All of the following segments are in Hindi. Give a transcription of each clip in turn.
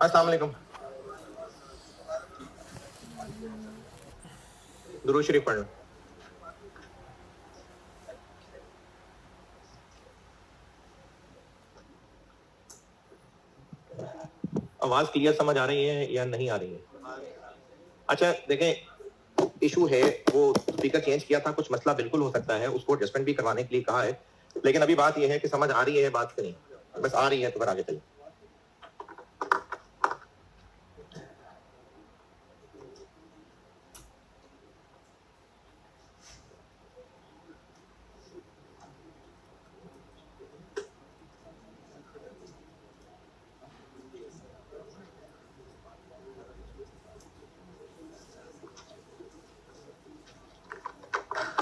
अस्सलाम वालेकुम। दुरूद शरीफ पढ़ लो। आवाज क्लियर समझ आ रही है या नहीं आ रही है? अच्छा देखें, इशू है वो स्पीकर चेंज किया था, कुछ मसला बिल्कुल हो सकता है, उसको एडजस्टमेंट भी करवाने के लिए कहा है, लेकिन अभी बात यह है कि समझ आ रही है बात कि नहीं, बस आ रही है तो फिर आगे चलिए।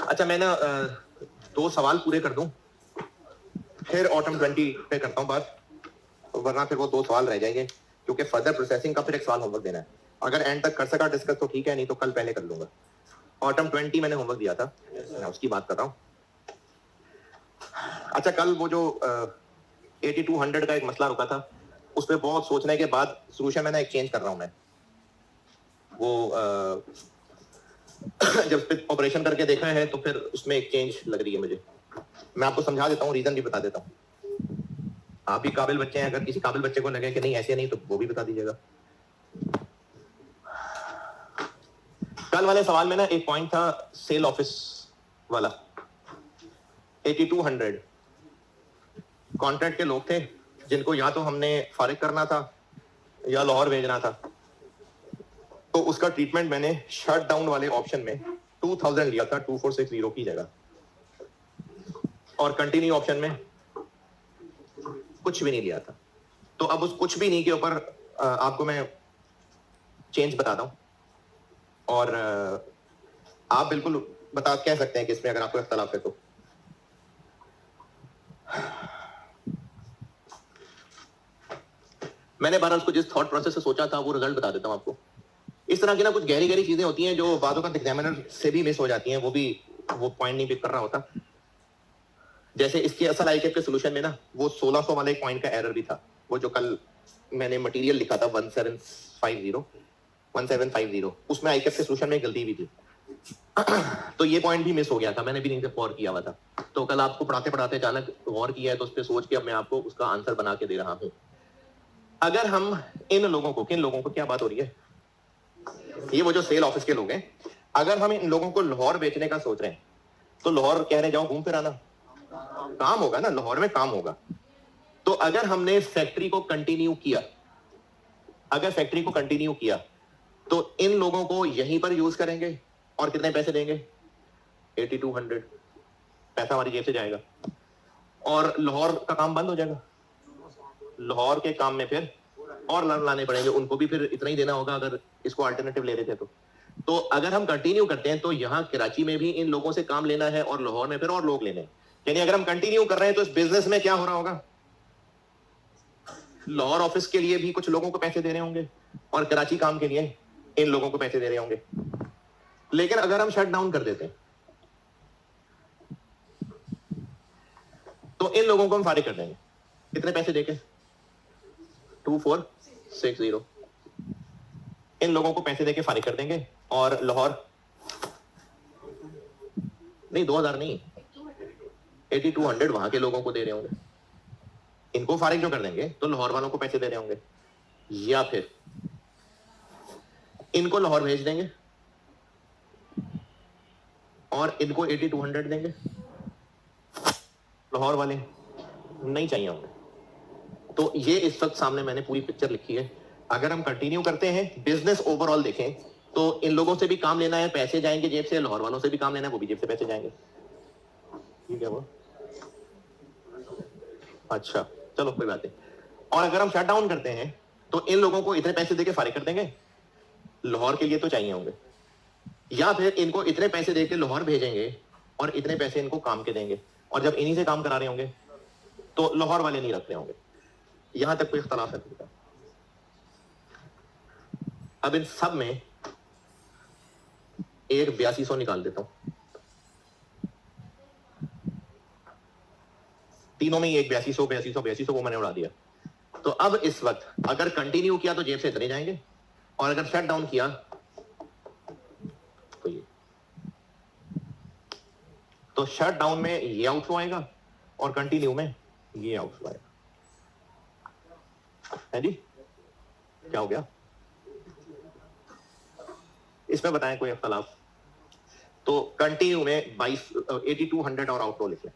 अच्छा मैं ना 2 सवाल पूरे कर दूं, फिर ऑटम 20 पे करता हूं बात, वरना फिर वो 2 सवाल रह जाएंगे, क्योंकि फर्दर प्रोसेसिंग का फिर एक सवाल होमवर्क देना है। अगर एंड तक कर सका डिस्कस तो ठीक है, नहीं तो कल पहले कर लूंगा। ऑटम 20 मैंने होमवर्क दिया था, मैं उसकी बात कर रहा हूँ। अच्छा कल वो जो 8200 का एक मसला रुका था, उस पर बहुत सोचने के बाद सोल्यूशन मैंने एक चेंज कर रहा हूँ मैं। वो जब उस पर ऑपरेशन करके देखा है तो फिर उसमें एक चेंज लग रही है मुझे। मैं आपको समझा देता हूँ, रीजन भी बता देता हूँ। आप भी काबिल बच्चे हैं, अगर किसी काबिल बच्चे को लगे कि नहीं ऐसे नहीं तो वो भी बता दीजिएगा। कल वाले सवाल में ना एक पॉइंट था सेल ऑफिस वाला। 8200 कॉन्ट्रैक्ट के लोग थे जिनको या तो हमने फारिग करना था या लाहौर भेजना था, तो उसका ट्रीटमेंट मैंने शट डाउन वाले ऑप्शन में 2000 लिया था 2460 की जगह, और कंटिन्यू ऑप्शन में कुछ भी नहीं लिया था। तो अब उस कुछ भी नहीं के ऊपर आपको मैं चेंज बताता हूं, और आप बिल्कुल बता कह सकते हैं कि इसमें अगर आपको इख्तलाफ है तो। मैंने बहरहाल उसको जिस थॉट प्रोसेस से सोचा था वो रिजल्ट बता देता हूं आपको। इस तरह की ना कुछ गहरी गहरी चीजें होती हैं जो बातों का एग्जामिनर से भी मिस हो जाती हैं, वो पॉइंट नहीं पिक कर रहा होता। जैसे इसके असल आईकेप के सोल्यूशन में ना वो 1600 वाले एक पॉइंट का एरर भी था, वो जो कल मैंने मटेरियल लिखा था 1750 उसमें आईकेप के सोल्यूशन में गलती भी थी। तो ये पॉइंट भी मिस हो गया था, मैंने भी नहीं से गौर किया हुआ था। तो कल आपको पढ़ाते पढ़ाते अचानक गौर किया है, तो उस पर सोच के अब मैं आपको उसका आंसर बना के दे रहा हूं। अगर हम इन लोगों को, किन लोगों को, क्या बात हो रही है, ये वो जो सेल ऑफिस के लोग हैं, अगर हम इन लोगों को लाहौर बेचने का सोच रहे हैं तो लाहौर कहने जाओ घूम फिर आना, काम होगा ना, लाहौर में काम होगा। तो अगर हमने फैक्ट्री को कंटिन्यू किया, अगर फैक्ट्री को कंटिन्यू किया तो इन लोगों को यहीं पर यूज करेंगे और कितने पैसे देंगे? 8200 पैसा हमारी जेब से जाएगा और लाहौर का काम बंद हो जाएगा। लाहौर के काम में फिर और लाने पड़ेंगे, उनको भी फिर इतना ही देना होगा अगर इसको अल्टरनेटिव ले रहे थे तो अगर हम कंटिन्यू करते हैं तो यहां कराची में भी इन लोगों से काम लेना है और लाहौर में फिर और लोग लेने हैं। यानी अगर हम कंटिन्यू कर रहे हैं तो इस बिजनेस में क्या हो रहा होगा, लाहौर ऑफिस के लिए भी कुछ लोगों को पैसे दे रहे होंगे और कराची काम के लिए इन लोगों को पैसे दे रहे होंगे। लेकिन अगर हम शट डाउन कर देते हैं तो इन लोगों को हम फारिग कर देंगे, कितने पैसे देके? 2460 इन लोगों को पैसे देके फारिग कर देंगे, और लाहौर नहीं, 2000 नहीं, 8200 वहां के लोगों को दे रहे होंगे, इनको फारिग जो कर देंगे तो लाहौर वालों को पैसे दे रहे होंगे, या फिर इनको लाहौर भेज देंगे और इनको 8200 देंगे, लाहौर वाले नहीं चाहिए होंगे। तो ये इस वक्त सामने मैंने पूरी पिक्चर लिखी है। अगर हम कंटिन्यू करते हैं, बिजनेस ओवरऑल देखें तो इन लोगों से भी काम लेना है, पैसे जाएंगे जेब से, लाहौर वालों से भी काम लेना है, वो भी जेब से पैसे जाएंगे। ये क्या हुआ? अच्छा चलो कोई बात नहीं। और अगर हम शट डाउन करते हैं तो इन लोगों को इतने पैसे देके फारिग कर देंगे, लाहौर के लिए तो चाहिए होंगे, या फिर इनको इतने पैसे देके लाहौर भेजेंगे और इतने पैसे इनको काम के देंगे, और जब इन्हीं से काम करा रहे होंगे तो लाहौर वाले नहीं रख रहे होंगे। यहां तक कोई इख्तलाफ है? अब इन सब में एक 8200 निकाल देता हूं, तीनों में ही एक 8200 8200 8200 वो मैंने उड़ा दिया। तो अब इस वक्त अगर कंटिन्यू किया तो जेब से चले जाएंगे, और अगर शट डाउन किया तो ये, तो शट डाउन में ये आउटफ्लो आएगा और कंटिन्यू में ये आउटफ्लो आएगा। है जी, क्या हो गया इसमें, बताएं कोई अख्तलाफ? तो कंटिन्यू में 8200 और आउटफ्लो लिख लें,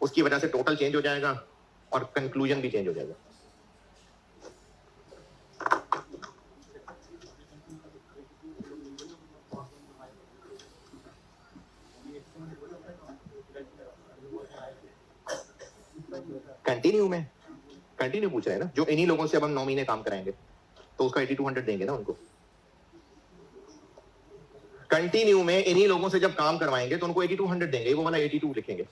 उसकी वजह से टोटल चेंज हो जाएगा और कंक्लूजन भी चेंज हो जाएगा। कंटिन्यू में, कंटिन्यू पूछ रहे हैं ना, जो इन्हीं लोगों से अब हम 9 महीने काम कराएंगे तो उसका 8200 देंगे ना उनको। कंटिन्यू में इन्हीं लोगों से जब काम करवाएंगे तो उनको 8200 देंगे, वो वाला 82 लिखेंगे।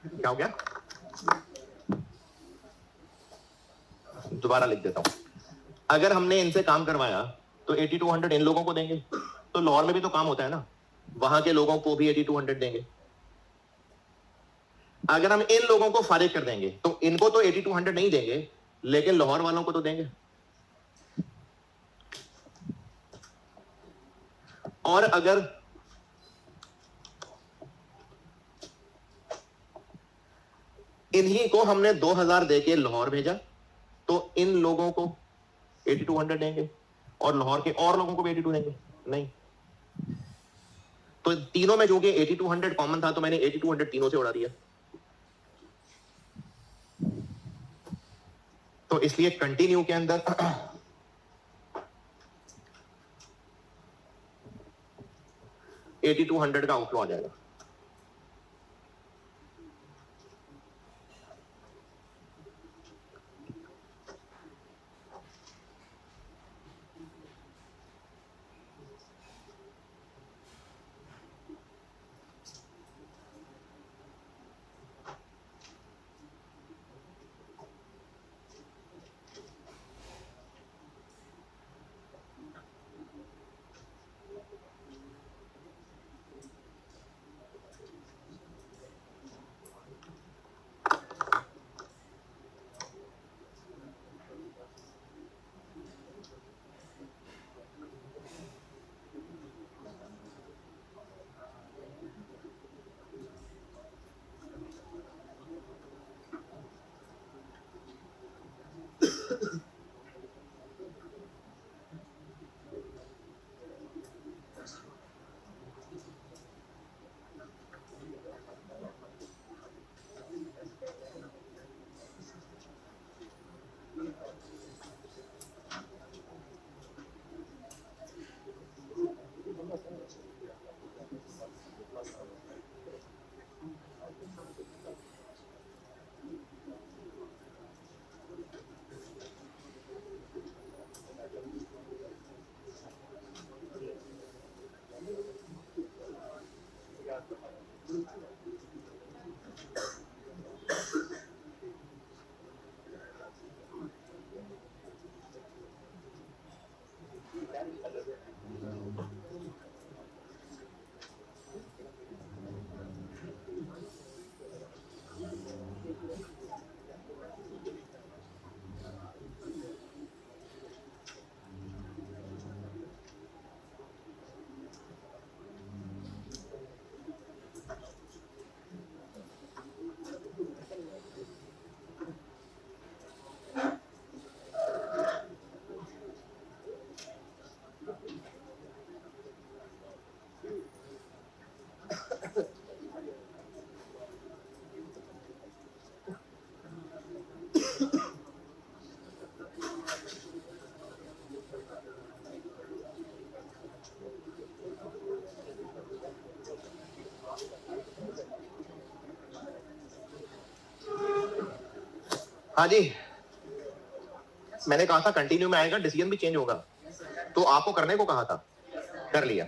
क्या हो गया, दोबारा लिख देता हूं। अगर हमने इनसे काम करवाया तो 8200 इन लोगों को देंगे, तो लाहौर में भी तो काम होता है ना, वहां के लोगों को भी 8200 देंगे। अगर हम इन लोगों को फारिग कर देंगे तो इनको तो 8200 नहीं देंगे, लेकिन लाहौर वालों को तो देंगे। और अगर इन्हीं को हमने 2000 देके लाहौर भेजा तो इन लोगों को 8200 देंगे और लाहौर के और लोगों को भी 82 देंगे? नहीं। तो तीनों में जो कि 8200 कॉमन था, तो मैंने 8200 तीनों से उड़ा दिया। तो इसलिए कंटिन्यू के अंदर $8200 का आउटफ्लो आ जाएगा। हाँ जी, मैंने कहा था कंटिन्यू में आएगा, डिसीजन भी चेंज होगा, तो आपको करने को कहा था, कर लिया।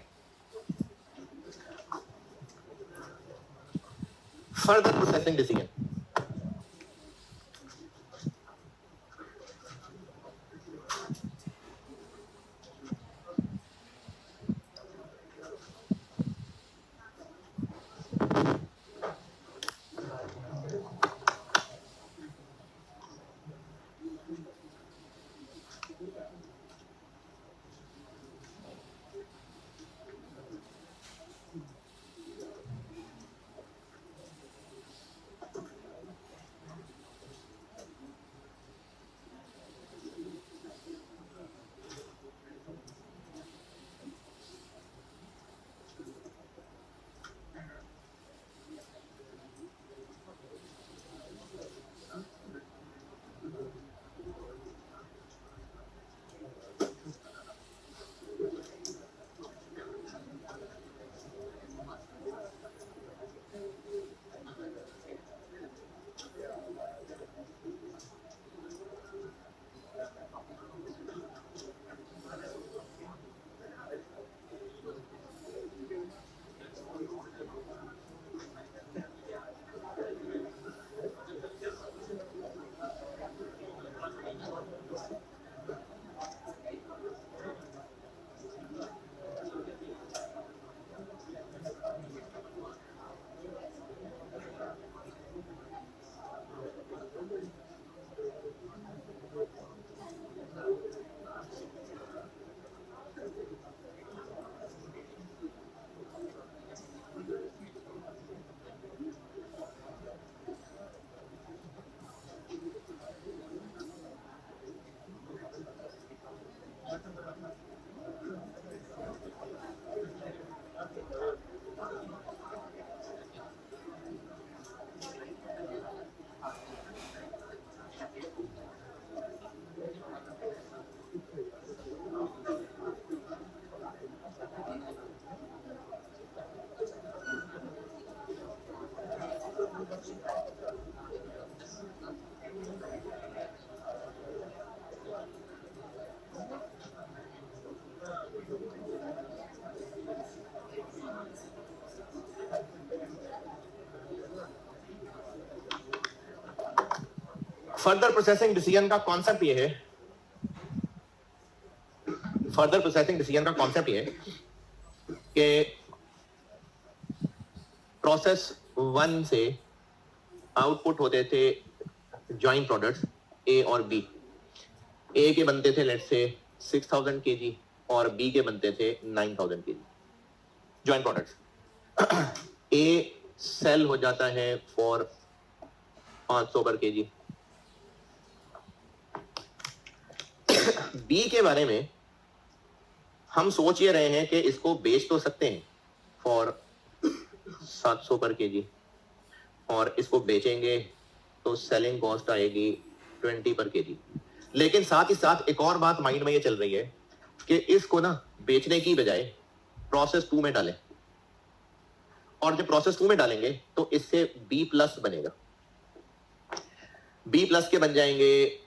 Further processing decision, further processing decision का कॉन्सेप्ट ये है, फर्दर प्रोसेसिंग डिसीजन का कॉन्सेप्ट ये है कि प्रोसेस 1 से आउटपुट होते थे ज्वाइंट प्रोडक्ट्स ए और बी। ए के बनते थे लेट्स से 6000 केजी और बी के बनते थे 9000 केजी ज्वाइंट प्रोडक्ट्स। ए सेल हो जाता है फॉर 500 पर केजी। बी के बारे में हम सोच ये रहे हैं कि इसको बेच तो सकते हैं फॉर 700 पर केजी, और इसको बेचेंगे तो सेलिंग कॉस्ट आएगी 20 पर केजी। लेकिन साथ ही साथ एक और बात माइंड में ये चल रही है कि इसको ना बेचने की बजाय प्रोसेस 2 में डालें, और जब प्रोसेस 2 में डालेंगे तो इससे बी प्लस बनेगा। बी प्लस के बन जाएंगे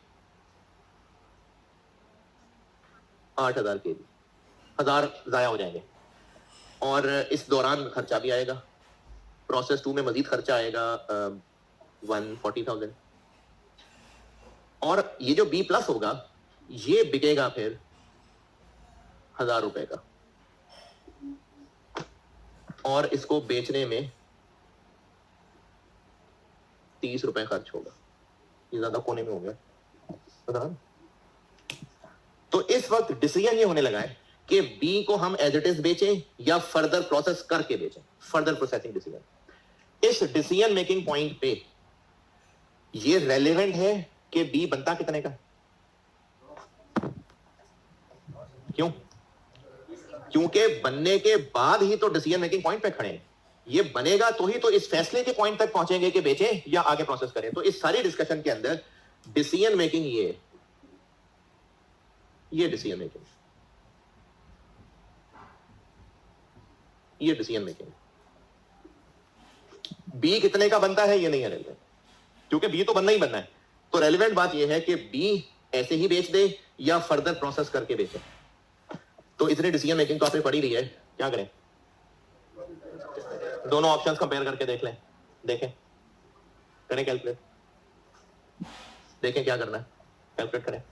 8000 केजी, 1000 जाया हो जाएंगे, और इस दौरान खर्चा भी आएगा। प्रोसेस 2 में मजीद खर्चा आएगा 140,000, और ये जो बी प्लस होगा ये बिकेगा फिर 1000 रुपए का, और इसको बेचने में 30 रुपए खर्च होगा। ये ज्यादा कोने में हो गया पता है? तो इस वक्त डिसीजन ये होने लगा है कि बी को हम एज इट इज बेचें या फर्दर प्रोसेस करके बेचें। Further processing decision. इस डिसीजन मेकिंग पॉइंट पे ये रेलेवेंट है कि बी बनता कितने का। क्यों? क्योंकि बनने के बाद ही तो डिसीजन मेकिंग पॉइंट पे खड़े हैं। ये बनेगा तो ही तो इस फैसले के पॉइंट तक पहुंचेंगे कि बेचें या आगे प्रोसेस करें। तो इस सारी डिस्कशन के अंदर डिसीजन मेकिंग ये डिसीजन मेकिंग, ये डिसीजन मेकिंग। बी कितने का बनता है ये नहीं है रेलेवेंट, क्योंकि बी तो बनना ही बनना है। तो रेलेवेंट बात ये है कि बी ऐसे ही बेच दे या फर्दर प्रोसेस करके बेचे। तो इतनी डिसीजन मेकिंग तो आपने पढ़ी ली है, क्या करें? दोनों ऑप्शंस कंपेयर करके देख लें, देखें, करें कैलकुलेट, देखें क्या करना है, कैलकुलेट करें।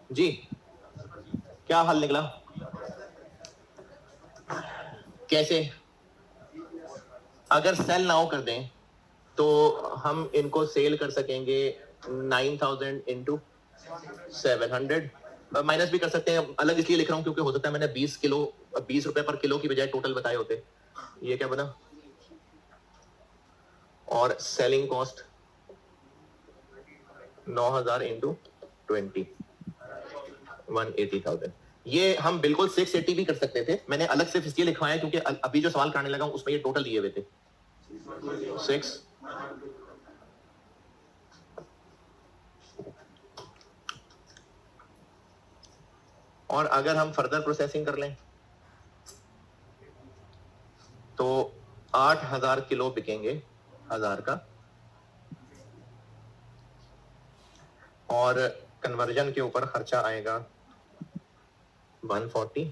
जी क्या हल निकला? कैसे? अगर सेल नाउ कर दें तो हम इनको सेल कर सकेंगे 9000 इंटू 700, माइनस भी कर सकते हैं, अलग इसलिए लिख रहा हूं क्योंकि हो सकता है मैंने 20 रुपए पर किलो की बजाय टोटल बताए होते। ये क्या बना? और सेलिंग कॉस्ट 9000 इंटू 20, 180,000। ये हम बिल्कुल 680 भी कर सकते थे, मैंने अलग सिर्फ इसलिए लिखवाया क्योंकि अभी जो सवाल करने लगा हूं उसमें ये टोटल दिए हुए थे 6। और अगर हम फर्दर प्रोसेसिंग कर लें तो 8000 किलो बिकेंगे 1000 का, और कन्वर्जन के ऊपर खर्चा आएगा 140,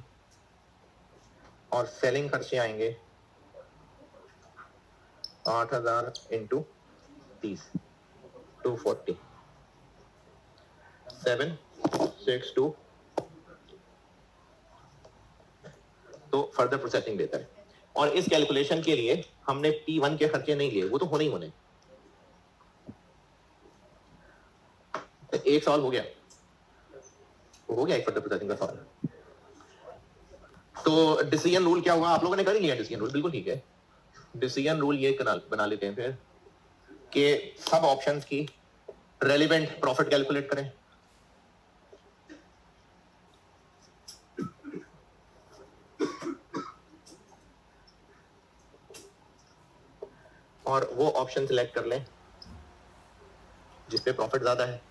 और सेलिंग खर्चे आएंगे 8000 इंटू 30, 240, 762। तो फर्दर प्रोसेसिंग देता है। और इस कैलकुलेशन के लिए हमने P1 के खर्चे नहीं लिए, वो तो होने ही होने। एक सवाल हो गया, हो गया एक फर्दर प्रोसेसिंग का सवाल। तो डिसीजन रूल क्या हुआ? आप लोगों ने कर ही लिया डिसीजन रूल, बिल्कुल ठीक है। डिसीजन रूल ये बना लेते हैं फिर कि सब ऑप्शंस की रेलिवेंट प्रॉफिट कैलकुलेट करें। और वो ऑप्शन सिलेक्ट कर लें जिसपे प्रॉफिट ज्यादा है।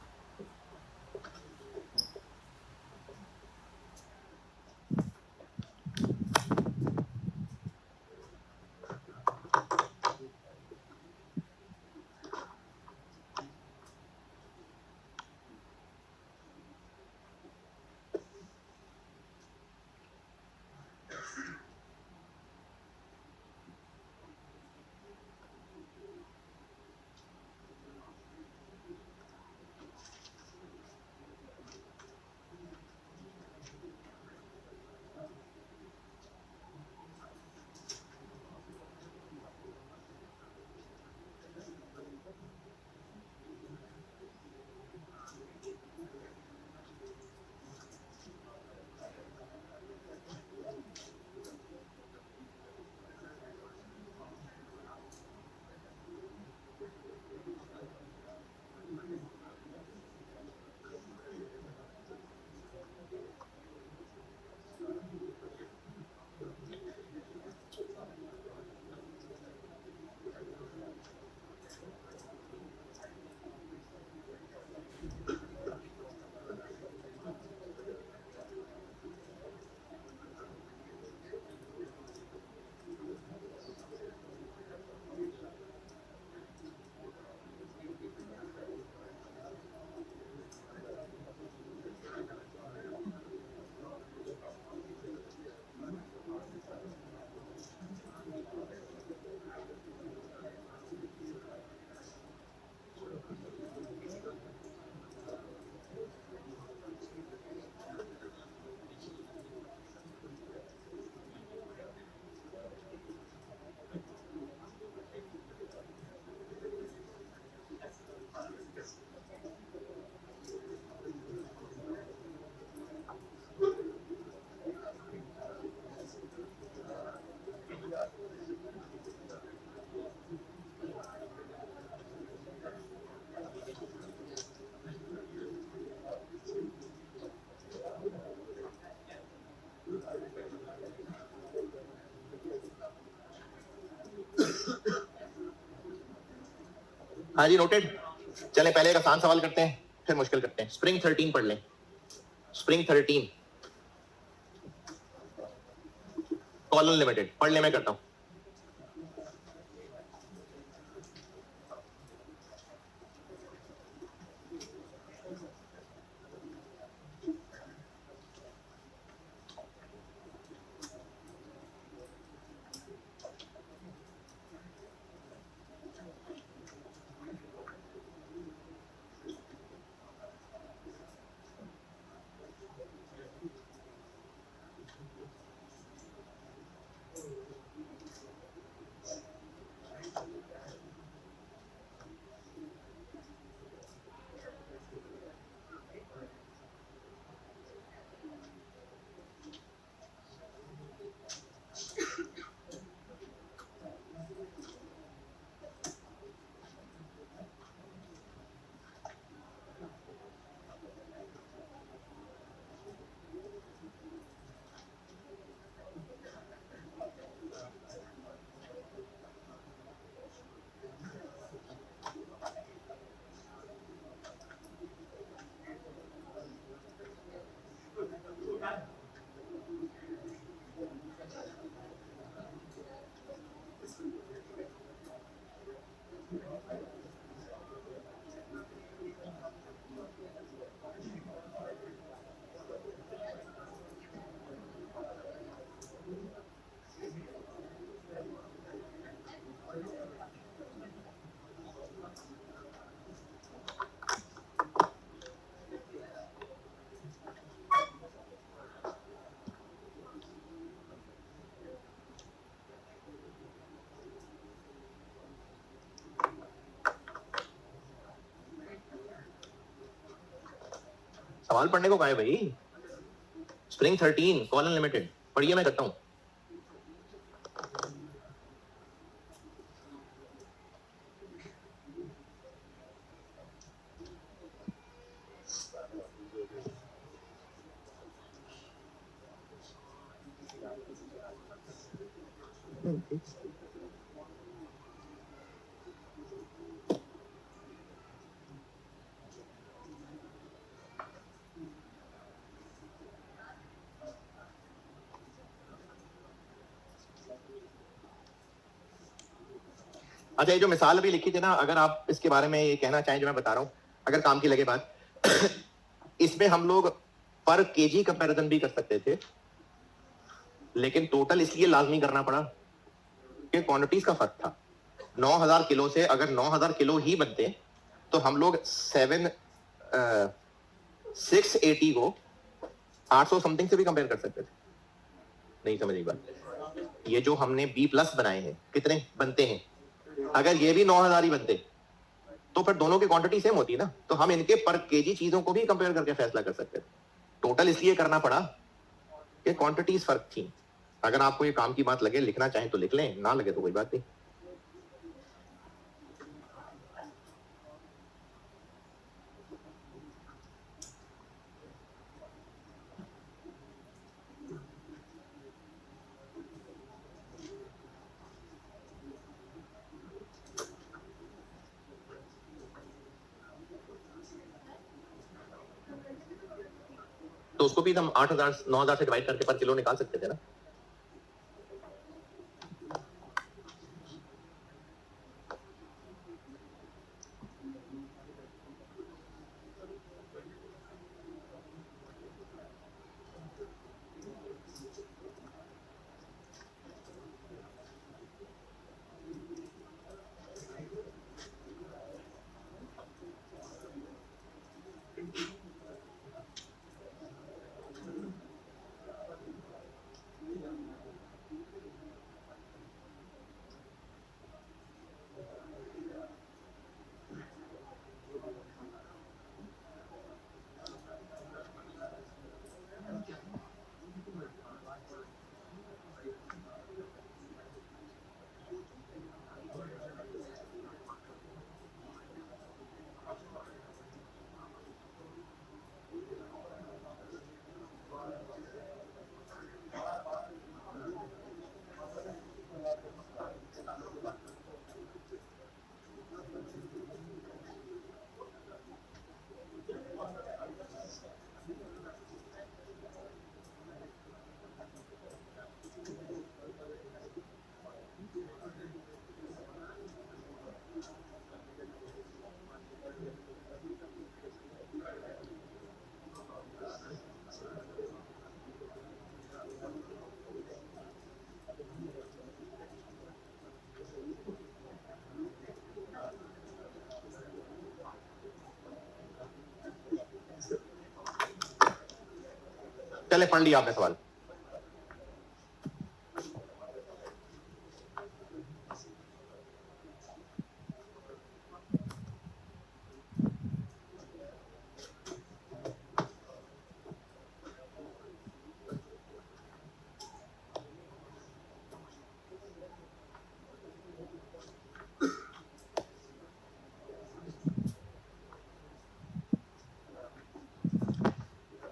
हाँ जी, नोटेड। चले पहले एक आसान सवाल करते हैं फिर मुश्किल करते हैं। स्प्रिंग 13 पढ़ लें। स्प्रिंग 13 कॉलन लिमिटेड पढ़ ले, मैं करता हूं। सवाल पढ़ने को कहा है भाई? स्प्रिंग 13 कॉल अनलिमिटेड पढ़िए, मैं करता हूं। अच्छा, ये जो मिसाल अभी लिखी थी ना, अगर आप इसके बारे में ये कहना चाहें जो मैं बता रहा हूँ, अगर काम की लगे बात इसमें हम लोग पर केजी कंपैरिजन भी कर सकते थे, लेकिन टोटल इसलिए लाजमी करना पड़ा कि क्वांटिटीज का फर्क था। 9000 किलो से अगर 9000 किलो ही बनते तो हम लोग 680 को 800 समथिंग से भी कंपेयर कर सकते थे। नहीं समझ एक बात, ये जो हमने बी प्लस बनाए हैं कितने बनते हैं? अगर ये भी 9000 ही बनते तो फिर दोनों की क्वांटिटी सेम होती ना, तो हम इनके पर केजी चीजों को भी कंपेयर करके फैसला कर सकते थे। टोटल इसलिए करना पड़ा कि क्वांटिटीज फर्क थी। अगर आपको ये काम की बात लगे, लिखना चाहें तो लिख लें, ना लगे तो कोई बात नहीं। तो उसको भी हम 8000 9000 से डिवाइड करके पर किलो निकाल सकते थे ना। चले, पढ़ लिया आपने सवाल।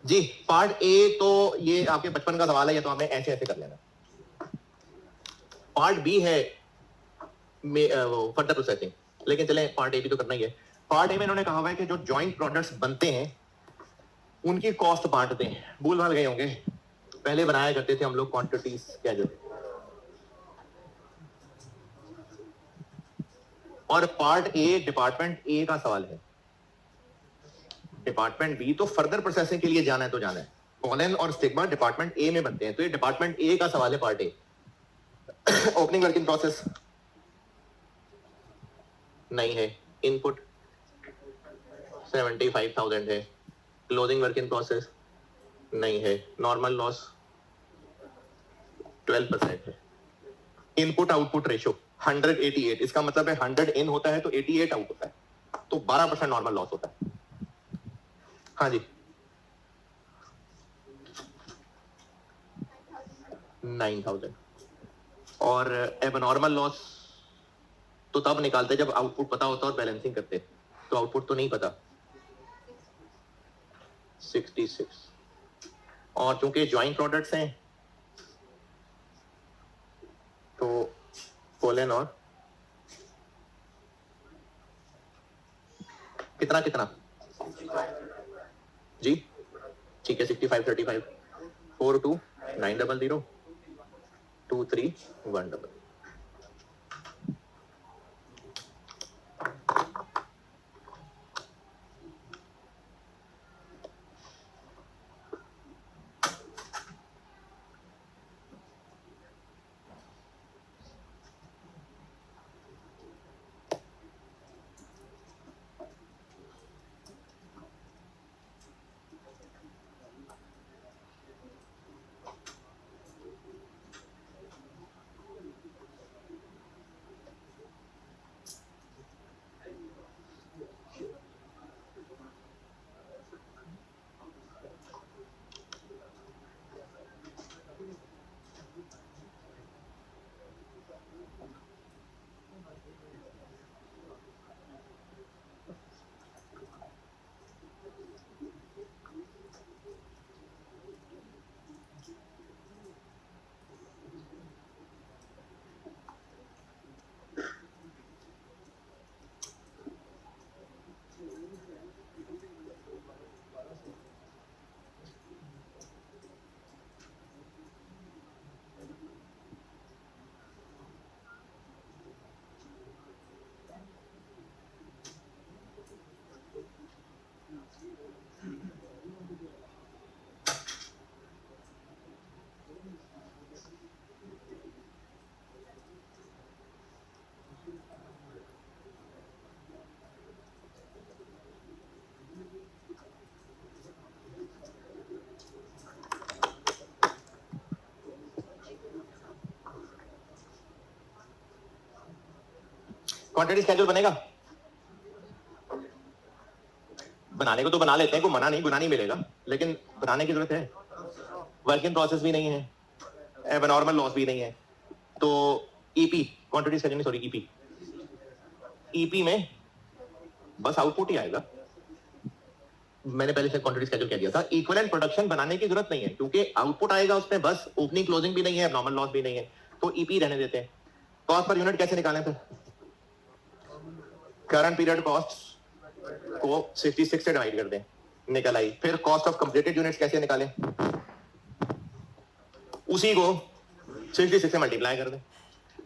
जी, पार्ट ए तो ये आपके बचपन का सवाल है, ये तो आपने ऐसे ऐसे कर लेना। पार्ट बी है फर्दर प्रोसेसिंग, लेकिन चले पार्ट ए भी तो करना ही है। पार्ट ए में इन्होंने कहा हुआ है कि जो जॉइंट प्रोडक्ट्स बनते हैं उनकी कॉस्ट बांटते हैं। भूल भाल गए होंगे, पहले बनाया करते थे हम लोग क्वांटिटीज क्या जो और पार्ट ए डिपार्टमेंट ए का सवाल है। डिपार्टमेंट बी तो फर्दर प्रोसेसिंग के लिए जाना है तो जाना है, कॉलन और स्टिग्मा डिपार्टमेंट ए में बनते हैं, तो ये डिपार्टमेंट ए का सवाल है part A. Opening work in process नहीं है, इनपुट 75,000 है, क्लोजिंग वर्क इन प्रोसेस नहीं है, नॉर्मल लॉस 12% है, इनपुट आउटपुट रेशो 188, इसका मतलब है 100 इन होता है तो 88 आउट होता है, तो 12% नॉर्मल लॉस होता है। हाँ जी 9,000। और एबनॉर्मल लॉस तो तब निकालते जब आउटपुट पता होता और बैलेंसिंग करते, तो आउटपुट तो नहीं पता 66। और चूंकि ज्वाइंट प्रोडक्ट्स हैं तो कोलन और कितना कितना जी ठीक है 65 35 42 900 23 100। क्वांटिटी स्केड्यूल बनेगा, बनाने को तो बना लेते हैं, को मना नहीं, गुना नहीं मिलेगा, लेकिन बनाने की जरूरत है। वर्क इन प्रोसेस भी नहीं है, एबनॉर्मल लॉस भी नहीं है, तो EP quantity schedule, sorry EP, EP में बस आउटपुट ही आएगा। मैंने पहले से क्वांटिटी स्केड्यूल कह दिया था, इक्विवेलेंट प्रोडक्शन बनाने की जरूरत नहीं है क्योंकि आउटपुट आएगा उसमें, बस ओपनिंग क्लोजिंग भी नहीं है, एबनॉर्मल लॉस भी नहीं है, तो ईपी रहने देते हैं। कॉस्ट पर यूनिट कैसे निकालें फिर? करंट पीरियड कॉस्ट को 66 से डिवाइड कर दें, निकल आई। फिर कॉस्ट ऑफ कंप्लीटेड यूनिट्स कैसे निकालें? उसी को 66 से मल्टीप्लाई कर दें।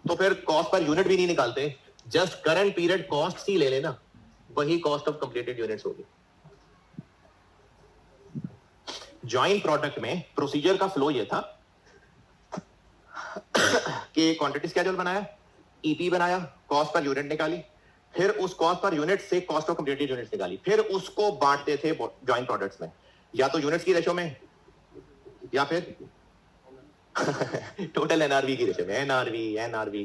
तो फिर कॉस्ट पर यूनिट भी नहीं निकालते, जस्ट करंट पीरियड कॉस्ट ही ले लेना, वही कॉस्ट ऑफ कंप्लीटेड यूनिट्स होगी। जॉइंट प्रोडक्ट में प्रोसीजर का फ्लो ये था कि क्वांटिटी स्केड्यूल बनाया, ईपी बनाया, कॉस्ट पर यूनिट निकाली, फिर उस कॉस्ट पर यूनिट से कॉस्ट ऑफ कंप्लीटेड यूनिट्स निकाली, फिर उसको बांटते थे जॉइंट प्रोडक्ट्स में, या तो यूनिट्स की रेशो में या फिर टोटल एनआरवी की रेशो में, एनआरवी।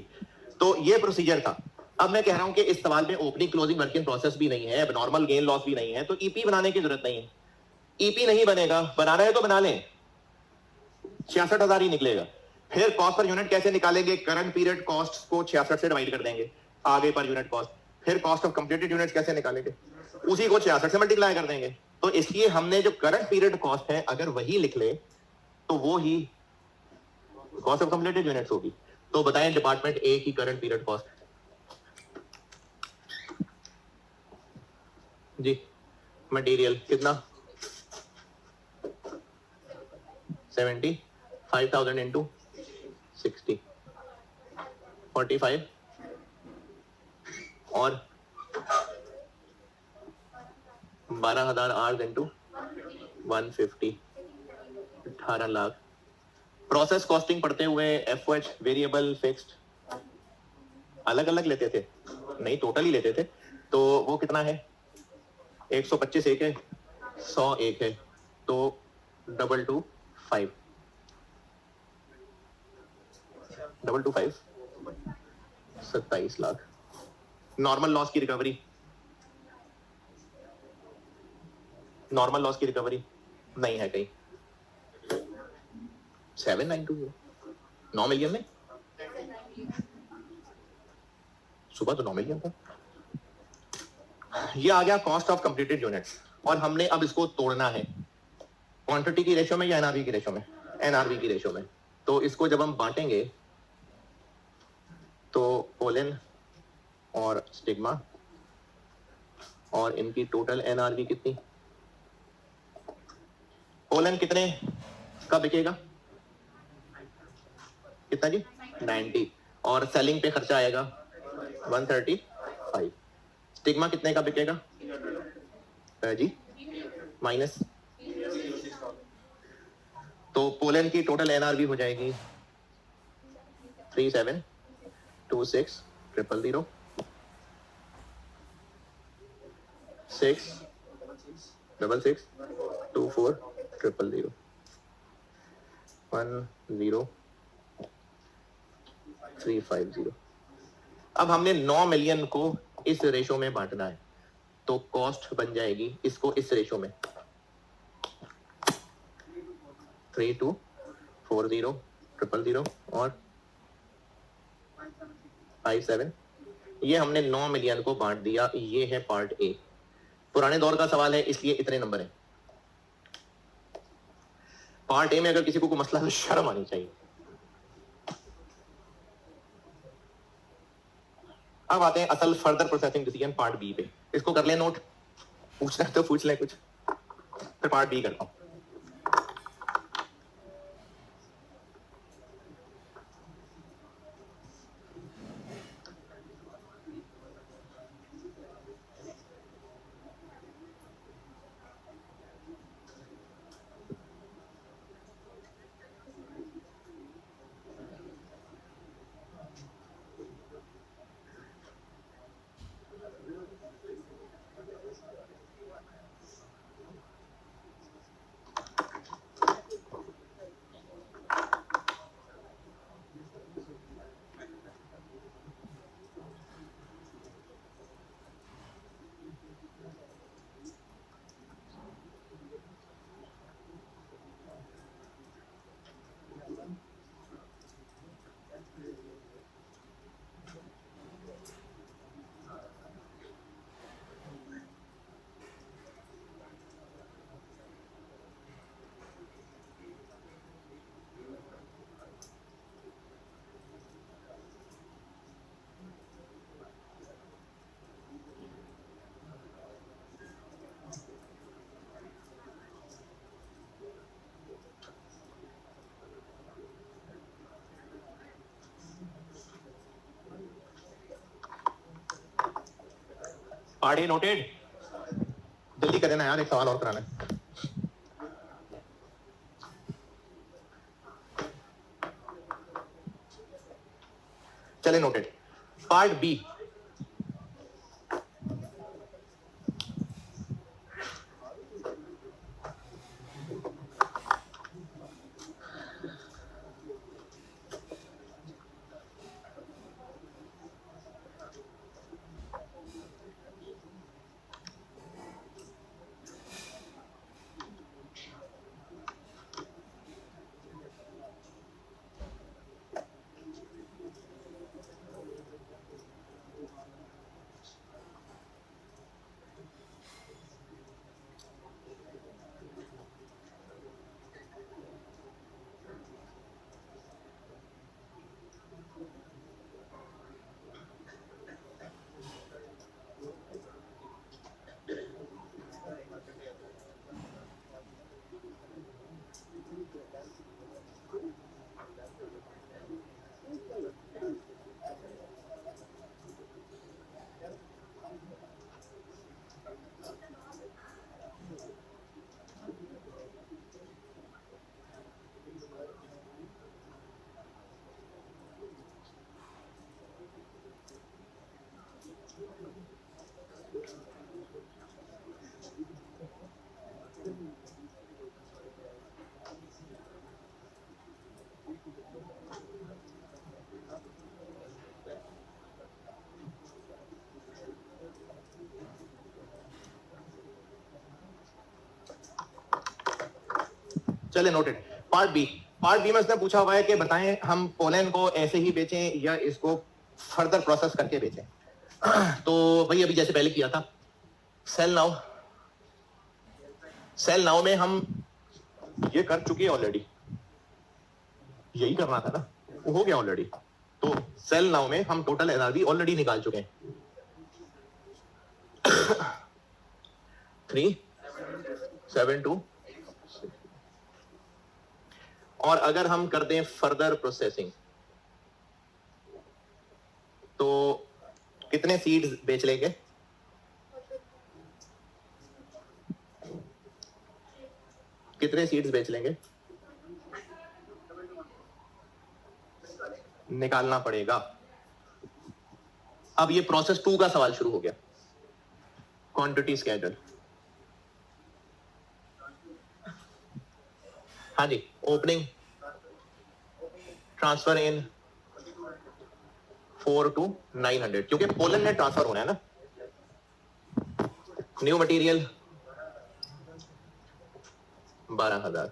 तो ये प्रोसीजर था। अब मैं कह रहा हूं कि इस सवाल में opening closing work in process भी नहीं है, नॉर्मल गेन लॉस भी नहीं है, तो ईपी बनाने की जरूरत नहीं है। ईपी नहीं बनेगा, बनाना है तो बना लें, 66,000 ही निकलेगा। फिर कॉस्ट पर यूनिट कैसे निकालेंगे? करंट पीरियड कॉस्ट को 66 से डिवाइड कर देंगे, आगे पर यूनिट कॉस्ट। फिर कॉस्ट ऑफ कंप्लीटेड यूनिट्स कैसे निकालेंगे? उसी को 66 से मल्टीप्लाई कर देंगे। तो इसलिए हमने जो करंट पीरियड कॉस्ट है अगर वही लिख ले तो वो ही कॉस्ट ऑफ कंप्लीटेड यूनिट्स होगी। तो बताएं डिपार्टमेंट ए की करंट पीरियड कॉस्ट जी, मटेरियल कितना? 75,000 इंटू 60, 45 और 12,000 hours into 150, 18 lakh. Process costing पढ़ते हुए एफओएच, वेरिएबल, फिक्स्ड अलग अलग लेते थे, नहीं टोटल ही लेते थे। तो वो कितना है, 125 एक है, 100 एक है, तो 225 27 लाख। नॉर्मल लॉस की रिकवरी, नॉर्मल लॉस की रिकवरी नहीं है कहीं। 792 9 मिलियन में, सुबह तो 9 मिलियन था। ये आ गया कॉस्ट ऑफ कंप्लीटेड यूनिट्स, और हमने अब इसको तोड़ना है क्वांटिटी की रेशो में या एनआरवी की रेशो में, एनआरवी की रेशो में। तो इसको जब हम बांटेंगे तो पोलन और स्टिग्मा और इनकी टोटल एनआरवी कितनी, पोलन कितने का बिकेगा, कितना जी 90, और सेलिंग पे खर्चा आएगा 135। स्टिग्मा कितने का बिकेगा जी, माइनस, तो पोलन की टोटल एनआरवी हो जाएगी 3726 000 6 66 24 000 10350। अब हमने 9 मिलियन को इस रेशो में बांटना है, तो कॉस्ट बन जाएगी इसको इस रेशो में 3240 000 और 57। ये हमने 9 मिलियन को बांट दिया, ये है पार्ट ए। पुराने दौर का सवाल है इसलिए इतने नंबर है। पार्ट ए में अगर किसी को कोई मसला है तो शर्म आनी चाहिए। अब आते हैं असल further processing decision part B पे। इसको कर ले नोट, पूछना है तो पूछ ले कुछ, फिर पार्ट बी करता हूं। पार्ट ए नोटेड, जल्दी कर देना यार, एक सवाल और कराना है। चले नोटेड। पार्ट बी, चले नोटेड। पार्ट बी में उसने पूछा हुआ है कि बताएं हम पोलन को ऐसे ही बेचें या इसको फर्दर प्रोसेस करके बेचें। तो वही अभी जैसे पहले किया था, सेल नाउ में हम ये कर चुके हैं ऑलरेडी, यही करना था ना, वो हो गया ऑलरेडी। तो सेल नाउ में हम टोटल एनआरवी ऑलरेडी निकाल चुके हैं 372। और अगर हम कर दें फर्दर प्रोसेसिंग तो कितने सीड्स बेच लेंगे? कितने सीड्स बेच लेंगे? निकालना पड़ेगा। अब ये प्रोसेस 2 का सवाल शुरू हो गया, क्वांटिटी स्केड्यूल। हाँ जी, ओपनिंग ट्रांसफर इन 4 to 900, क्योंकि पोलन में ट्रांसफर होना है ना। New material 12,000,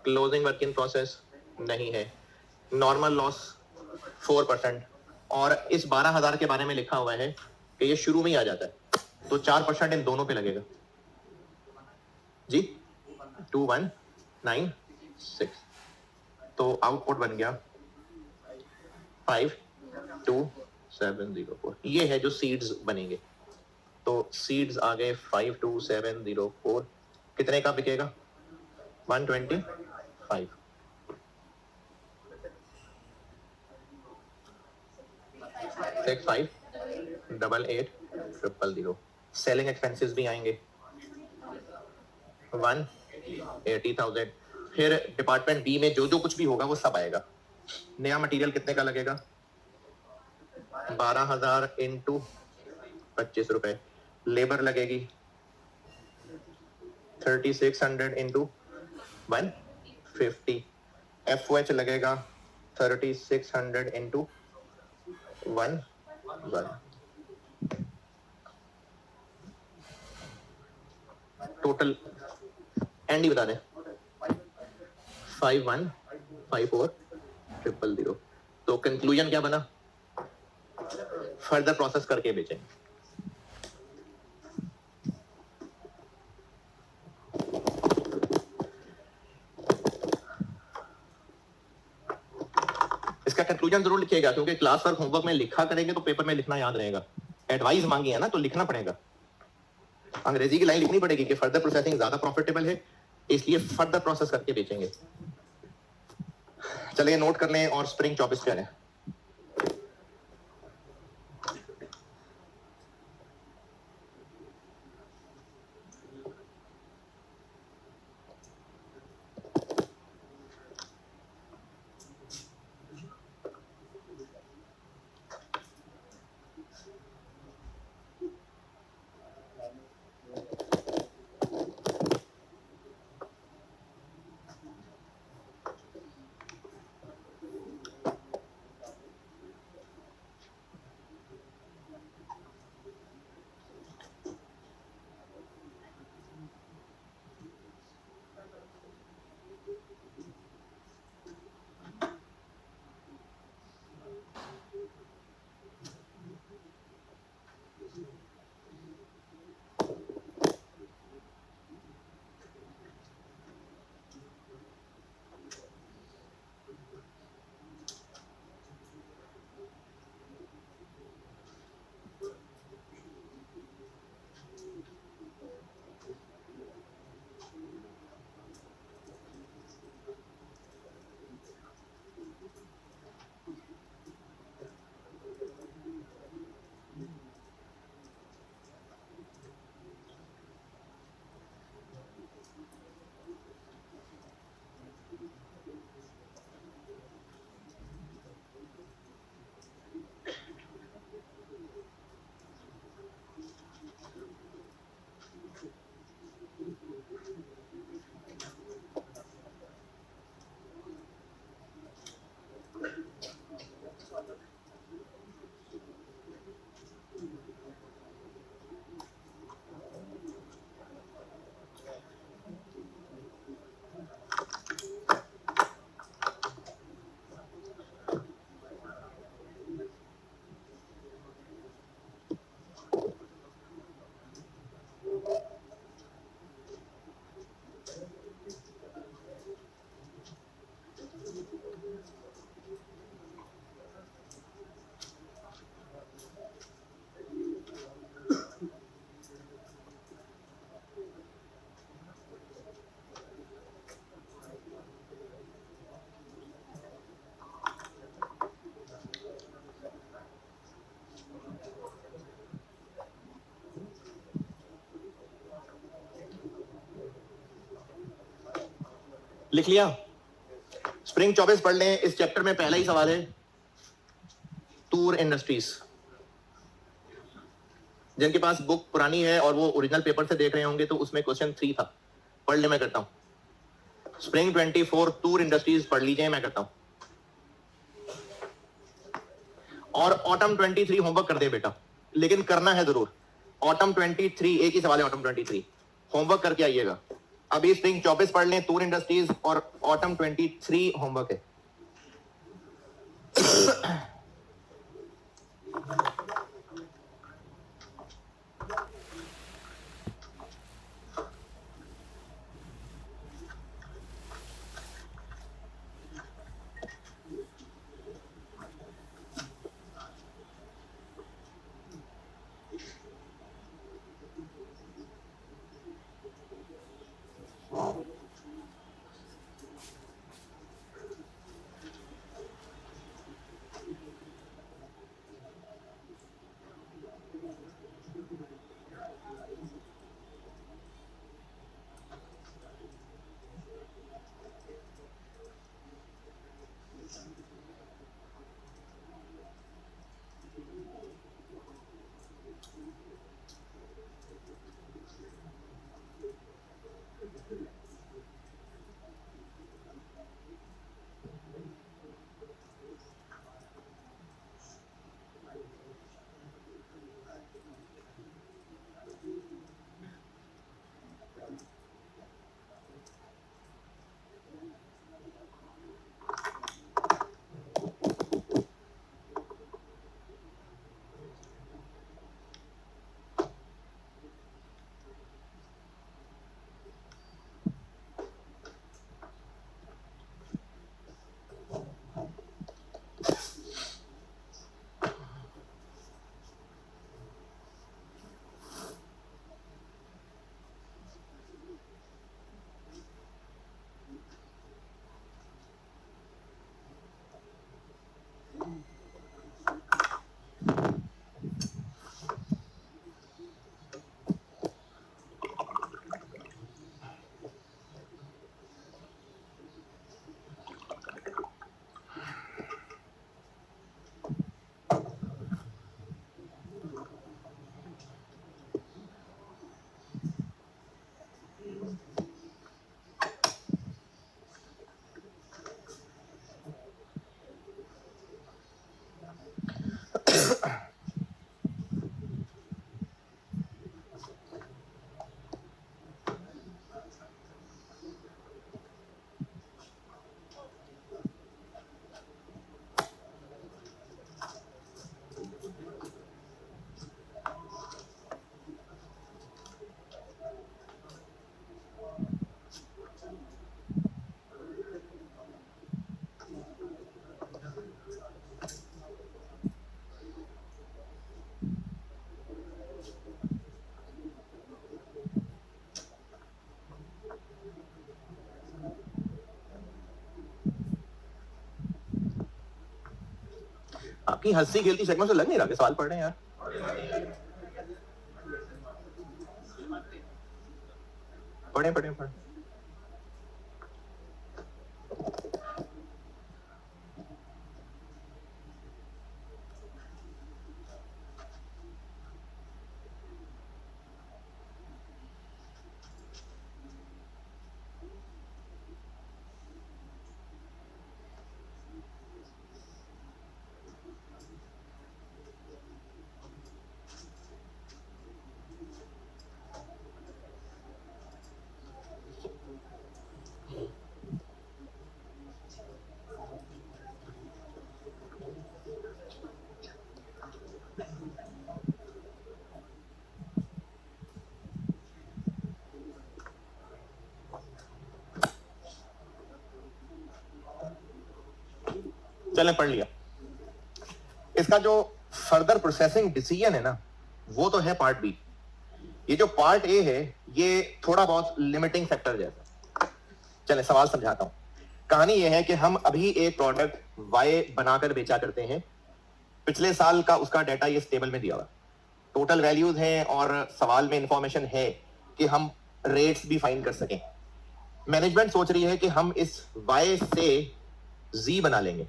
closing work in process नहीं है, नॉर्मल लॉस 4%, और इस 12,000 के बारे में लिखा हुआ है कि ये शुरू में ही आ जाता है, तो 4% इन दोनों पे लगेगा जी। 2196, तो आउटपुट बन गया 52704। ये है जो सीड्स बनेंगे। तो सीड्स आ गए 52704, कितने का बिकेगा? 125। 658800। सेलिंग एक्सपेंसेस भी आएंगे 180,000। फिर डिपार्टमेंट बी में जो जो कुछ भी होगा वो सब आएगा। नया मटेरियल कितने का लगेगा? 12,000 इंटू 25 रुपए। लेबर लगेगी 3600 इंटू 150। FOH लगेगा 3600 इंटू 1 टोटल एंड ही बता दें 5154000। तो कंक्लूजन क्या बना? फर्दर प्रोसेस करके बेचेंगे। इसका कंक्लूजन जरूर लिखिएगा, क्योंकि क्लास वर्क होमवर्क में लिखा करेंगे तो पेपर में लिखना याद रहेगा। एडवाइस मांगी है ना, तो लिखना पड़ेगा। अंग्रेजी की लाइन लिखनी पड़ेगी कि फर्दर प्रोसेसिंग ज्यादा प्रॉफिटेबल है, इसलिए फर्दर प्रोसेस करके बेचेंगे। चलिए नोट कर लें और स्प्रिंग 24 करें। लिख लिया? स्प्रिंग 24 पढ़ लें। इस चैप्टर में पहला ही सवाल है टूर इंडस्ट्रीज। जिनके पास बुक पुरानी है और वो ओरिजिनल पेपर से देख रहे होंगे तो उसमें क्वेश्चन 3 था। पढ़ ले, मैं करता हूं। स्प्रिंग 24 टूर इंडस्ट्रीज पढ़ लीजिए, मैं करता हूं। और ऑटम 23 होमवर्क कर दे बेटा, लेकिन करना है जरूर। ऑटम 23 एक ही सवाल है, ऑटम 23 होमवर्क करके आइएगा। अभी स्प्रिंग 24 पढ़ लें, टूर इंडस्ट्रीज, और ऑटम 23 होमवर्क है। आपकी हंसी खेलती शक्लों से लग नहीं रहा कि सवाल पढ़ रहे हैं यार। पढ़े पढ़े पढ़े। चलें, पढ़ लिया। इसका जो फर्दर प्रोसेसिंग डिसीजन है ना, वो तो है पार्ट बी। ये जो पार्ट ए है, ये थोड़ा बहुत लिमिटिंग फैक्टर जैसा। चलें, सवाल समझाता हूं। कहानी ये है कि हम अभी एक प्रोडक्ट वाई बनाकर बेचा करते हैं। पिछले साल का उसका डाटा ये टेबल में दिया हुआ, टोटल वैल्यूज हैं, और सवाल में इंफॉर्मेशन है कि हम रेट्स भी फाइंड कर सकें। मैनेजमेंट सोच रही है कि हम इस y से z बना लेंगे।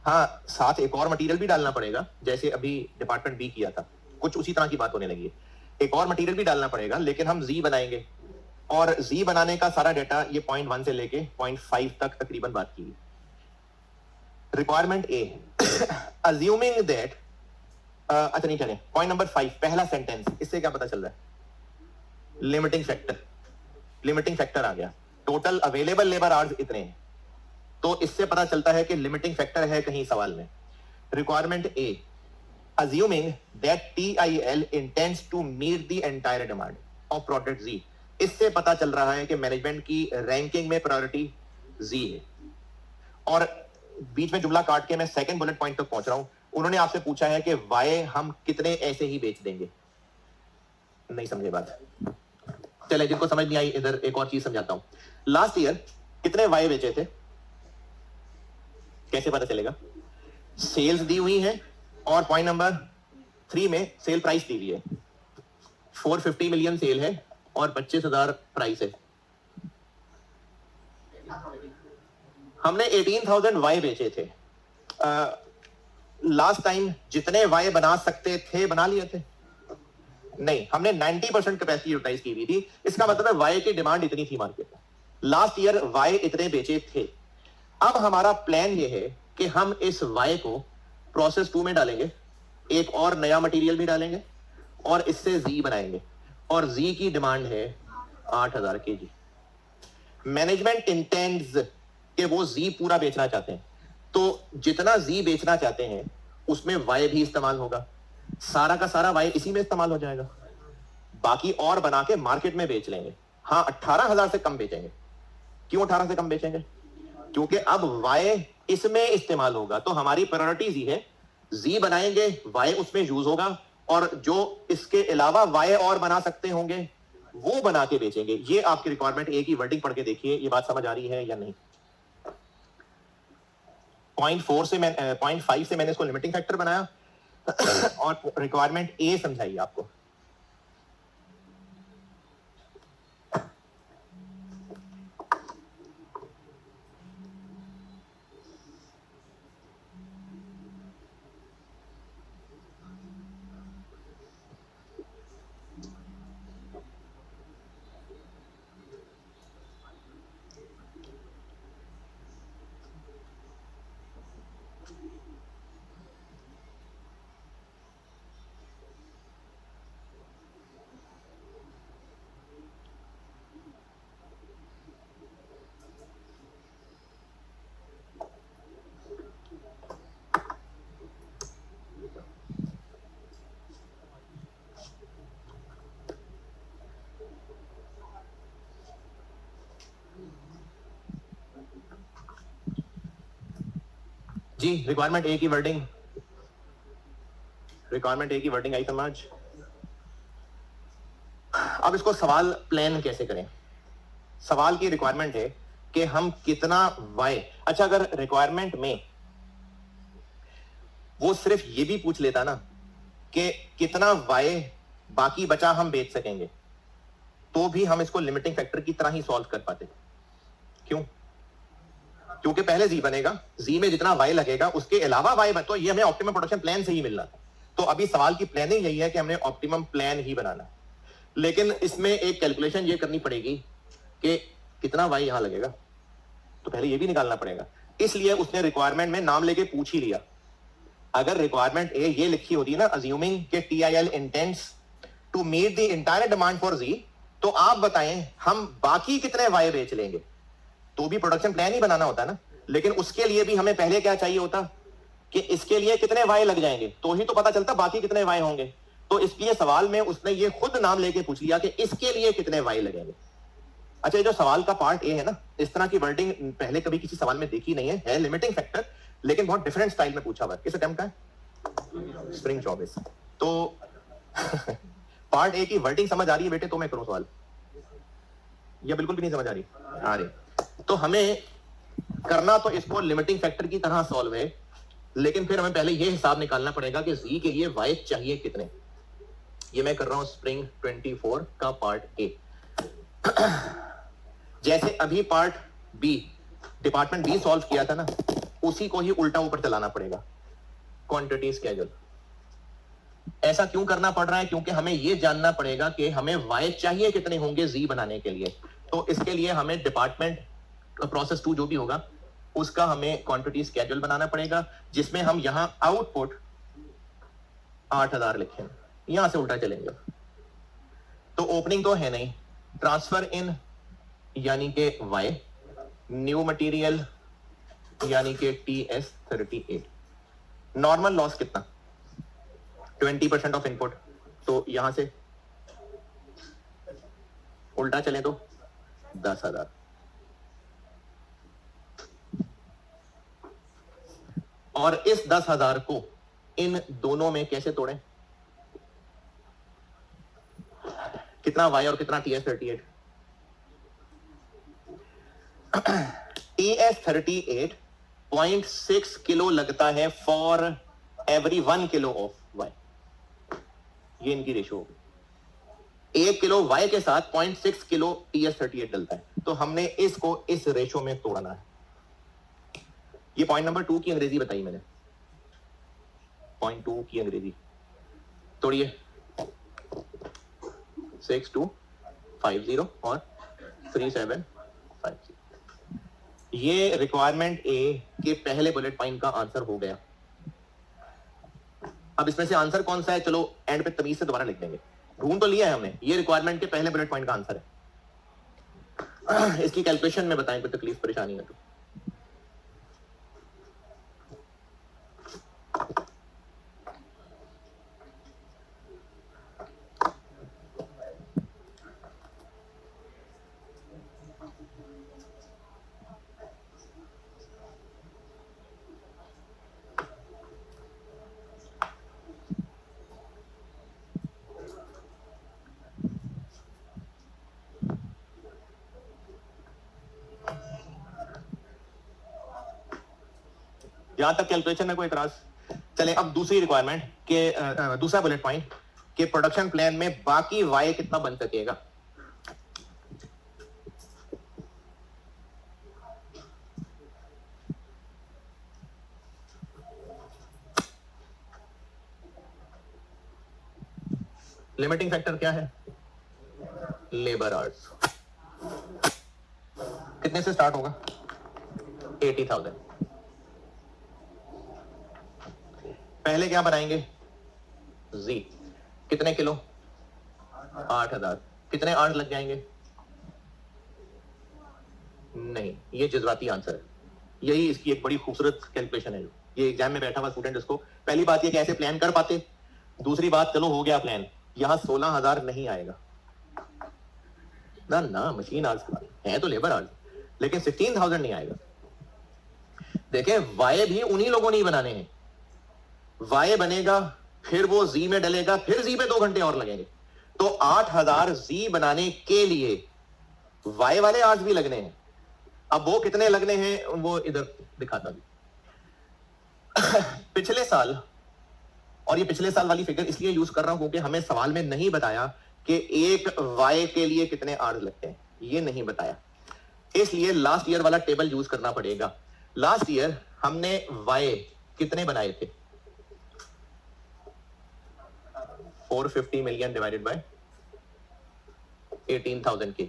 हाँ, साथ एक और मटेरियल भी डालना पड़ेगा, जैसे अभी डिपार्टमेंट बी किया था, कुछ उसी तरह की बात होने लगी है। एक और मटेरियल भी डालना पड़ेगा, लेकिन हम z बनाएंगे और z बनाने का सारा डेटा ये 0.1 से लेके 0.5 तक तकरीबन बात की। रिक्वायरमेंट ए, अज्यूमिंग दैट, अच्छा नहीं चले, पॉइंट नंबर 5 पहला सेंटेंस, इससे क्या पता चल रहा है? लिमिटिंग फैक्टर आ गया। टोटल अवेलेबल लेबर आवर्स इतने हैं, तो इससे पता चलता है कि लिमिटिंग फैक्टर है कहीं सवाल में। Requirement A, assuming that TIL intends to meet the entire demand of product Z, इससे पता चल रहा है कि मैनेजमेंट की रैंकिंग में प्रायोरिटी Z है। और बीच में जुमला काट के मैं सेकंड बुलेट पॉइंट तक पहुंच रहा हूं। उन्होंने आपसे पूछा है कि Y हम कितने ऐसे ही बेच देंगे। नहीं समझे बात? चले, जिनको समझ नहीं आई इधर एक और चीज समझाता हूं। लास्ट ईयर कितने Y बेचे थे? कैसे पता चलेगा? सेल्स दी हुई है और पॉइंट नंबर 3 में सेल प्राइस दी हुई है। 450 मिलियन सेल है और 25,000 प्राइस है। हमने 18,000 वाई बेचे थे। लास्ट टाइम जितने वाई बना सकते थे बना लिए थे? नहीं, हमने 90% कैपेसिटी यूटिलाइज की हुई थी। इसका मतलब है वाई की डिमांड इतनी थी मार्केट में। लास्ट ईयर वाई इतने बेचे थे। अब हमारा प्लान ये है कि हम इस वाई को प्रोसेस 2 में डालेंगे, एक और नया मटेरियल भी डालेंगे और इससे जी बनाएंगे, और जी की डिमांड है 8,000 केजी। मैनेजमेंट इंटेंड्स कि वो जी पूरा बेचना चाहते हैं, तो जितना जी बेचना चाहते हैं उसमें वाई भी इस्तेमाल होगा, सारा का सारा वाई इसी में इस्तेमाल हो जाएगा, बाकी और बना के मार्केट में बेच लेंगे। हाँ, 18,000 से कम बेचेंगे। क्यों 18 से कम बेचेंगे? क्योंकि अब वाई इसमें इस्तेमाल होगा, तो हमारी प्रायोरिटी जी है, जी बनाएंगे, वाई उसमें यूज होगा, और जो इसके अलावा वाई और बना सकते होंगे वो बना के बेचेंगे। ये आपकी रिक्वायरमेंट ए की वर्डिंग पढ़ के देखिए, ये बात समझ आ रही है या नहीं? पॉइंट 5 से मैंने इसको लिमिटिंग फैक्टर बनाया और रिक्वायरमेंट ए समझाइए आपको। जी, रिक्वायरमेंट ए की वर्डिंग आई समझ। अब इसको सवाल प्लान कैसे करें? सवाल की रिक्वायरमेंट है कि हम कितना वाई, अच्छा अगर रिक्वायरमेंट में वो सिर्फ ये भी पूछ लेता ना कि कितना वाई बाकी बचा हम बेच सकेंगे, तो भी हम इसको लिमिटिंग फैक्टर की तरह ही सॉल्व कर पाते। क्यों? क्योंकि पहले जी बनेगा, जी में जितना वाई लगेगा उसके अलावा वाई, तो ये हमें ऑप्टिमम प्रोडक्शन प्लान से ही मिलना था। तो अभी सवाल की प्लानिंग यही है कि हमने ऑप्टिमम प्लान ही बनाना, लेकिन इसमें एक कैलकुलेशन ये करनी पड़ेगी कि कितना वाई यहां लगेगा, तो पहले ये भी निकालना पड़ेगा। इसलिए उसने रिक्वायरमेंट में नाम लेके पूछ ही लिया। अगर रिक्वायरमेंट ए ये लिखी होती ना, अज्यूमिंग के TIL intends to meet the entire demand for G, तो आप बताएं हम बाकी कितने वाई बेच लेंगे, तो भी प्रोडक्शन प्लान ही बनाना होता ना। लेकिन उसके लिए भी हमें पहले क्या चाहिए होता कि इसके लिए कितने वाई लग जाएंगे, तो ही तो पता चलता बाकी कितने वाई होंगे। तो इसलिए सवाल में उसने ये खुद नाम लेके पूछ लिया कि इसके लिए कितने वाई लगेंगे। अच्छा, ये जो सवाल का पार्ट ए है ना, इस तरह की वर्डिंग पहले कभी किसी सवाल में देखी नहीं है लिमिटिंग फैक्टर, लेकिन बहुत डिफरेंट स्टाइल में पूछा हुआ है। किस अटेम्प्ट का है? स्प्रिंग 24। तो पार्ट ए की वर्डिंग समझ आ रही है बेटे? तो मैं करूं सवाल, या बिल्कुल भी नहीं समझ आ रही? आ रही। तो हमें करना तो इसको लिमिटिंग फैक्टर की तरह सॉल्व है, लेकिन फिर हमें पहले ये हिसाब निकालना पड़ेगा कि जी के लिए वाई चाहिए कितने। ये मैं कर रहा हूं स्प्रिंग 24 का पार्ट ए। जैसे अभी part B, department B solve किया था ना, उसी को ही उल्टा ऊपर चलाना पड़ेगा, क्वांटिटी स्केड्यूल। ऐसा क्यों करना पड़ रहा है? क्योंकि हमें यह जानना पड़ेगा कि हमें y चाहिए कितने होंगे z बनाने के लिए। तो इसके लिए हमें डिपार्टमेंट प्रोसेस 2 जो भी होगा उसका हमें क्वांटिटी स्केड्यूल बनाना पड़ेगा, जिसमें हम यहां आउटपुट 8000 लिखें, यहां से उल्टा चलेंगे। तो ओपनिंग तो है नहीं, ट्रांसफर इन यानी कि y, न्यू मटेरियल यानी कि TS38, नॉर्मल लॉस कितना 20% ऑफ इनपुट, तो यहां से उल्टा चले तो 10,000। और इस 10,000 को इन दोनों में कैसे तोड़ें? कितना y और कितना TS38? TS38 0.6 किलो लगता है for every 1 kilo of y। ये इनकी रेशो होगी। 1 किलो y के साथ 0.6 किलो TS38 डलता है। तो हमने इसको इस रेशो में तोड़ना है। ये पॉइंट नंबर 2 की अंग्रेजी बताई मैंने, पॉइंट 2 की अंग्रेजी तोड़िए। 6250 और 3750। ये रिक्वायरमेंट ए के पहले बुलेट पॉइंट का आंसर हो गया। अब इसमें से आंसर कौन सा है, चलो एंड पे तमीज से दोबारा लिख देंगे। ढूंढ तो लिया है हमने, ये रिक्वायरमेंट के पहले बुलेट पॉइंट का आंसर है। इसकी कैलकुलेशन में बताएं, कोई तकलीफ परेशानी है तो। यहां तक कैलकुलेशन में कोई इतराज? चले अब दूसरी रिक्वायरमेंट के दूसरा बुलेट पॉइंट के प्रोडक्शन प्लान में बाकी वाई कितना बन सकेगा। लिमिटिंग फैक्टर क्या है? Labour hours. कितने से स्टार्ट होगा? 80,000। पहले क्या बनाएंगे? जी कितने किलो? 8,000। कितने आवर्स लग जाएंगे? नहीं, ये जज्बाती आंसर है। यही इसकी एक बड़ी खूबसूरत कैलकुलेशन है। ये एग्जाम में बैठा हुआ स्टूडेंट इसको पहली बात ये कैसे प्लान कर पाते, दूसरी बात चलो हो गया प्लान, यहां 16,000 नहीं आएगा ना, ना मशीन आवर्स है तो लेबर आवर्स, लेकिन 16,000 नहीं आएगा। देखें वाई भी उन्हीं लोगों ने बनाने हैं। वाई बनेगा, फिर वो जी में डलेगा, फिर जी पे 2 घंटे और लगेंगे। तो 8,000 जी बनाने के लिए वाई वाले आवर्स भी लगने हैं। अब वो कितने लगने हैं वो इधर दिखाता भी। पिछले साल, और ये पिछले साल वाली फिगर इसलिए यूज कर रहा हूं क्योंकि हमें सवाल में नहीं बताया कि एक वाई के लिए कितने आवर्स लगते हैं, ये नहीं बताया, इसलिए लास्ट ईयर वाला टेबल यूज करना पड़ेगा। लास्ट ईयर हमने वाई कितने बनाए थे? 450 मिलियन डिवाइडेड बाय 18,000 के।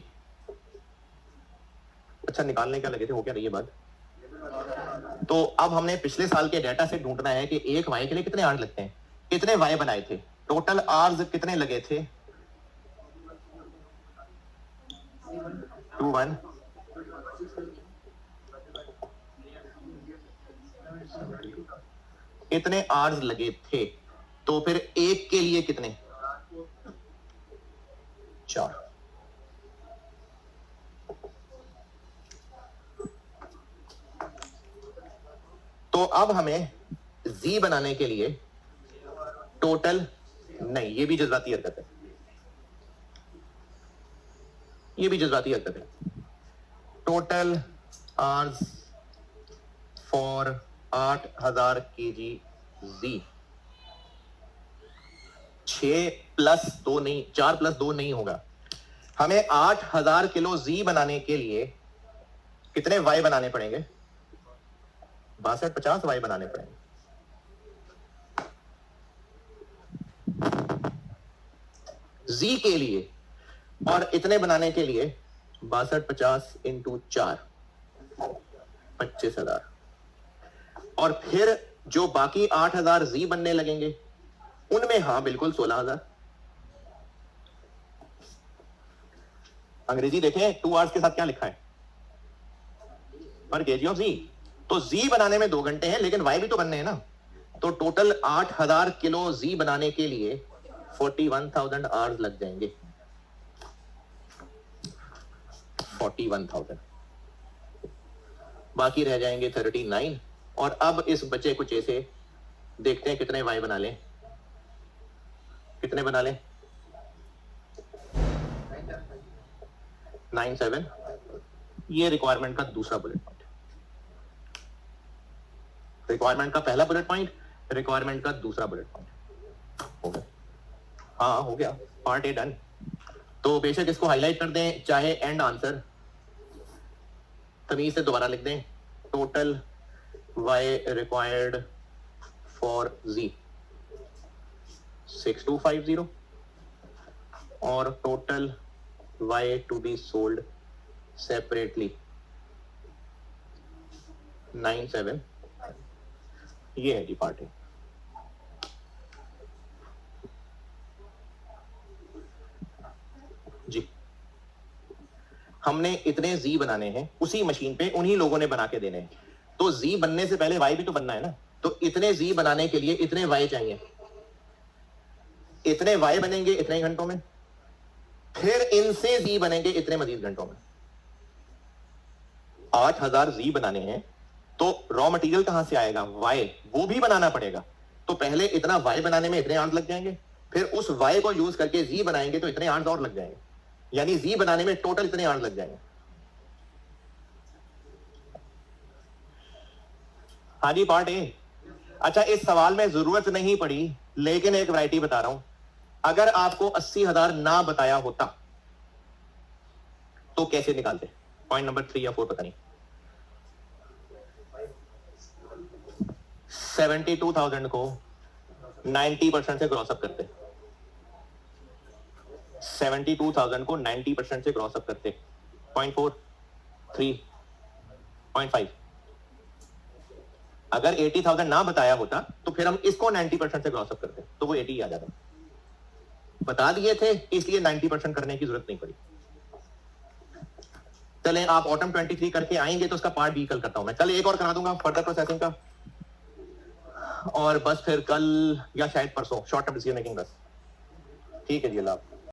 अच्छा निकालने क्या लगे थे, हो क्या रही है बात? तो अब हमने पिछले साल के डाटा से ढूंढना है कि एक वाई के लिए कितने आवर्स लगते हैं। कितने वाई बनाए थे, टोटल आवर्स कितने लगे थे? 21 इतने आवर्स लगे थे। तो फिर एक के लिए कितने? 4। तो अब हमें जी बनाने के लिए टोटल नहीं, ये भी जज्बाती हरकत है, ये भी जज्बाती हरकत है। Total hours for 8,000 kg G 6 + 2 नहीं, 4 + 2 नहीं होगा। हमें 8000 किलो जी बनाने के लिए कितने वाई बनाने पड़ेंगे? 6250 वाई बनाने पड़ेंगे। जी के लिए, और इतने बनाने के लिए 6250 इंटू 4 25,000, और फिर जो बाकी 8000 जी बनने लगेंगे उनमें हाँ बिल्कुल 16,000। अंग्रेजी देखें 2 आवर्स के साथ क्या लिखा है, पर केजी ऑफ जी। तो जी बनाने में 2 घंटे हैं, लेकिन वाई भी तो बनने हैं ना। तो टोटल 8000 किलो जी बनाने के लिए 41,000 आवर्स लग जाएंगे। 41,000, बाकी रह जाएंगे 39। और अब इस बचे कुछ ऐसे देखते हैं कितने वाई बना लें, कितने बना लें? 97। ये रिक्वायरमेंट का दूसरा बुलेट पॉइंट, रिक्वायरमेंट का पहला बुलेट पॉइंट, रिक्वायरमेंट का दूसरा बुलेट पॉइंट। हो गया? हाँ हो गया, पार्ट ए डन। तो बेशक इसको हाईलाइट कर दें, चाहे एंड आंसर तमीज से दोबारा लिख दें। Total Y required for G 6250, और total Y to be sold separately 97। ये है जी पार्ट ए। जी हमने इतने जी बनाने हैं उसी मशीन पे, उन्हीं लोगों ने बना के देने हैं। तो जी बनने से पहले वाई भी तो बनना है ना। तो इतने जी बनाने के लिए इतने वाई चाहिए, इतने वाई बनेंगे इतने घंटों में, फिर इनसे जी बनेंगे इतने मजीद घंटों में। 8000 जी बनाने हैं, तो रॉ मटेरियल कहां से आएगा? वाई, वो भी बनाना पड़ेगा। तो पहले इतना वाई बनाने में इतने आर्स लग जाएंगे, फिर उस वाई को यूज करके जी बनाएंगे तो इतने आर्स और लग जाएंगे, यानी जी बनाने में टोटल इतने आर्स लग जाएंगे। हाँ जी पार्ट ए। अच्छा, इस सवाल में जरूरत नहीं पड़ी, लेकिन एक वैरायटी बता रहा हूं। अगर आपको 80,000 ना बताया होता तो कैसे निकालते? पॉइंट नंबर 3 या 4 पता नहीं। 72,000 को 90% से क्रॉस अप करते, 72,000 को 90% से क्रॉस अप करते, 0.4, 3, 0.5। अगर 80,000 ना बताया होता तो फिर हम इसको 90% से क्रॉस अप करते, तो वो 80 आ जाता। बता दिए थे इसलिए 90% करने की जरूरत नहीं पड़ी। चले आप ऑटम 23 करके आएंगे तो उसका पार्ट बी कल करता हूं मैं। कल एक और करा दूंगा फर्दर प्रोसेसिंग का, और बस फिर कल या शायद परसों शॉर्ट टर्म डिसीजन मेकिंग बस। ठीक है जी, अल्लाह।